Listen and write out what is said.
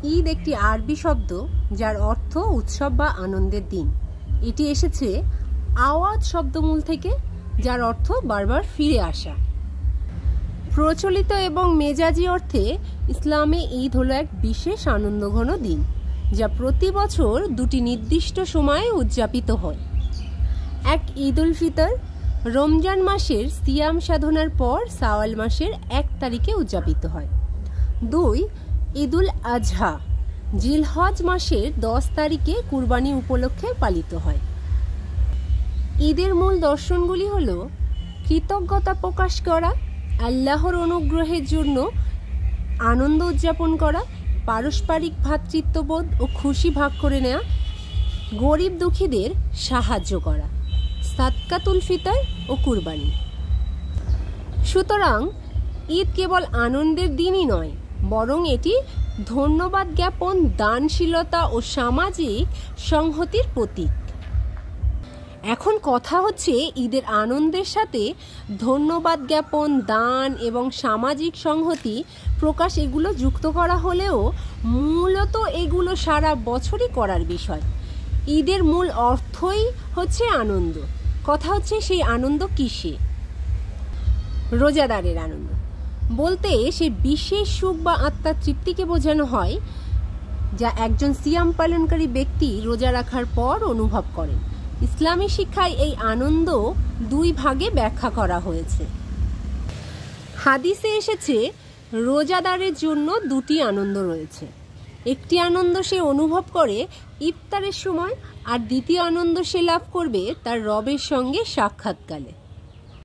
ঈদ একটি আরবি শব্দ যার অর্থ উৎসব বা আনন্দের দিন। এটি এসেছে আওয়াজ শব্দমূল থেকে, যার অর্থ বারবার ফিরে আসা। প্রচলিত এবং মেজাজি অর্থে ইসলামে ঈদ হলো এক বিশেষ আনন্দঘন দিন, যা প্রতি বছর দুটি নির্দিষ্ট সময়ে উদযাপিত হয়। এক, ঈদ উল ফিতর রমজান মাসের সিয়াম সাধনার পর শাওয়াল মাসের 1 তারিখে উদযাপিত হয়। 2, ঈদ উল আজহা জিলহজ মাসের 10 তারিখে কুরবানি উপলক্ষে পালিত হয়। ঈদের মূল দর্শনগুলি হল কৃতজ্ঞতা প্রকাশ করা, আল্লাহর অনুগ্রহের জন্য আনন্দ উদযাপন করা, পারস্পরিক ভ্রাতৃত্ববোধ ও খুশি ভাগ করে নেওয়া, গরিব দুঃখীদের সাহায্য করা, সাদকাতুল ফিতর ও কুরবানি। সুতরাং ঈদ কেবল আনন্দের দিনই নয়, বরং এটি ধন্যবাদ জ্ঞাপন, দানশীলতা ও সামাজিক সংহতির প্রতীক। এখন কথা হচ্ছে, ঈদের আনন্দের সাথে ধন্যবাদ জ্ঞাপন, দান এবং সামাজিক সংহতি প্রকাশ এগুলো যুক্ত করা হলেও মূলত এগুলো সারা বছরই করার বিষয়। ঈদের মূল অর্থই হচ্ছে আনন্দ। কথা হচ্ছে সেই আনন্দ কিসে? রোজাদারের আনন্দ বলতে সে বিশেষ সুখ বা আত্মার তৃপ্তিকে বোঝানো হয়, যা একজন সিয়াম পালনকারী ব্যক্তি রোজা রাখার পর অনুভব করেন। ইসলামী শিক্ষায় এই আনন্দ 2 ভাগে ব্যাখ্যা করা হয়েছে। হাদিসে এসেছে রোজাদারের জন্য 2টি আনন্দ রয়েছে। একটি আনন্দ সে অনুভব করে ইফতারের সময়, আর দ্বিতীয় আনন্দ সে লাভ করবে তার রবের সঙ্গে সাক্ষাৎকালে।